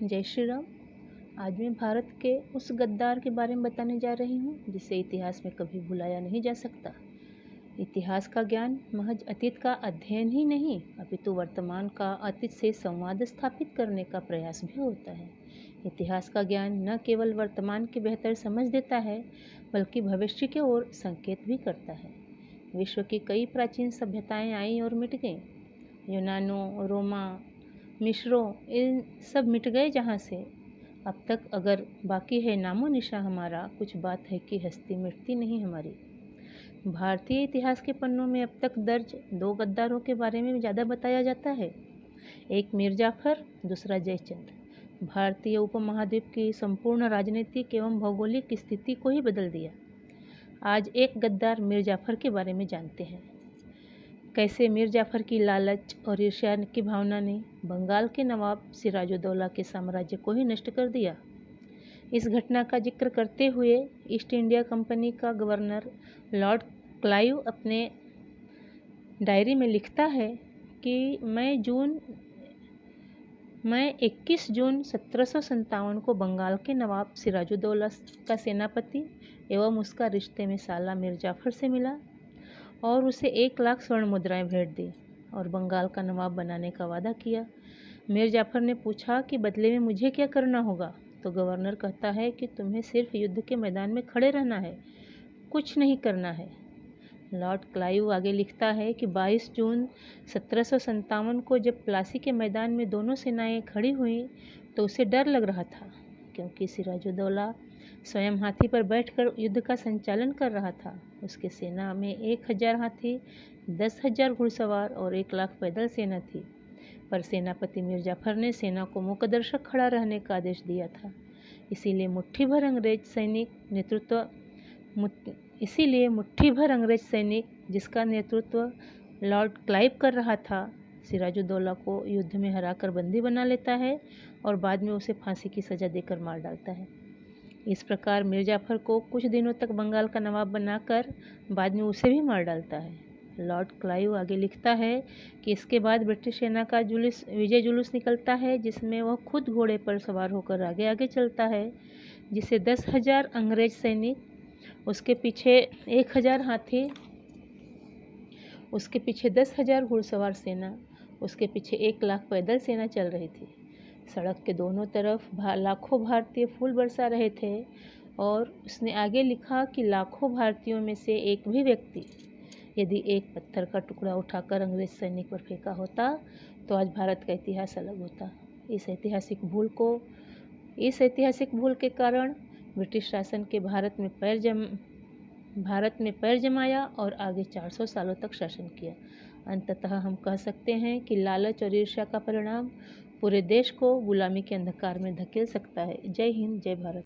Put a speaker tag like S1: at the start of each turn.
S1: जय श्री राम। आज मैं भारत के उस गद्दार के बारे में बताने जा रही हूँ जिसे इतिहास में कभी भुलाया नहीं जा सकता। इतिहास का ज्ञान महज अतीत का अध्ययन ही नहीं, अपितु वर्तमान का अतीत से संवाद स्थापित करने का प्रयास भी होता है। इतिहास का ज्ञान न केवल वर्तमान की बेहतर समझ देता है, बल्कि भविष्य की ओर संकेत भी करता है। विश्व की कई प्राचीन सभ्यताएं आईं और मिट गईं। यूनानों, रोमा, मिस्रों, इन सब मिट गए जहाँ से। अब तक अगर बाकी है नामो निशा हमारा, कुछ बात है कि हस्ती मिटती नहीं हमारी। भारतीय इतिहास के पन्नों में अब तक दर्ज दो गद्दारों के बारे में ज़्यादा बताया जाता है। एक मीर जाफ़र, दूसरा जयचंद। भारतीय उपमहाद्वीप की संपूर्ण राजनीतिक एवं भौगोलिक स्थिति को ही बदल दिया। आज एक गद्दार मीर जाफ़र के बारे में जानते हैं। कैसे मीर जाफ़र की लालच और ईर्ष्या की भावना ने बंगाल के नवाब सिराजुद्दौला के साम्राज्य को ही नष्ट कर दिया। इस घटना का जिक्र करते हुए ईस्ट इंडिया कंपनी का गवर्नर लॉर्ड क्लाइव अपने डायरी में लिखता है कि मैं 21 जून 1757 को बंगाल के नवाब सिराजुद्दौला का सेनापति एवं उसका रिश्ते में साला मीर जाफ़र से मिला और उसे 1 लाख स्वर्ण मुद्राएं भेंट दी और बंगाल का नवाब बनाने का वादा किया। मीर जाफ़र ने पूछा कि बदले में मुझे क्या करना होगा, तो गवर्नर कहता है कि तुम्हें सिर्फ युद्ध के मैदान में खड़े रहना है, कुछ नहीं करना है। लॉर्ड क्लाइव आगे लिखता है कि 22 जून 1757 को जब प्लासी के मैदान में दोनों सेनाएं खड़ी हुईं तो उसे डर लग रहा था, क्योंकि सिराजुद्दौला स्वयं हाथी पर बैठकर युद्ध का संचालन कर रहा था। उसके सेना में 1000 हाथी, 10,000 घुड़सवार और 1 लाख पैदल सेना थी। पर सेनापति मीर जाफ़र ने सेना को मूकदर्शक खड़ा रहने का आदेश दिया था। इसीलिए मुट्ठी भर अंग्रेज सैनिक जिसका नेतृत्व लॉर्ड क्लाइव कर रहा था, सिराजुद्दौला को युद्ध में हराकर बंदी बना लेता है और बाद में उसे फांसी की सज़ा देकर मार डालता है। इस प्रकार मीर जाफ़र को कुछ दिनों तक बंगाल का नवाब बनाकर बाद में उसे भी मार डालता है। लॉर्ड क्लाइव आगे लिखता है कि इसके बाद ब्रिटिश सेना का विजय जुलूस निकलता है, जिसमें वह खुद घोड़े पर सवार होकर आगे आगे चलता है, जिसे 10,000 अंग्रेज सैनिक, उसके पीछे 1,000 हाथी, उसके पीछे 10,000 घुड़सवार सेना, उसके पीछे 1 लाख पैदल सेना चल रही थी। सड़क के दोनों तरफ लाखों भारतीय फूल बरसा रहे थे और उसने आगे लिखा कि लाखों भारतीयों में से एक भी व्यक्ति यदि एक पत्थर का टुकड़ा उठाकर अंग्रेज सैनिक पर फेंका होता तो आज भारत का इतिहास अलग होता। इस ऐतिहासिक भूल के कारण ब्रिटिश शासन के भारत में पैर जमाया और आगे 400 सालों तक शासन किया। अंततः हम कह सकते हैं कि लालच और ईर्ष्या का परिणाम पूरे देश को गुलामी के अंधकार में धकेल सकता है। जय हिंद, जय भारत।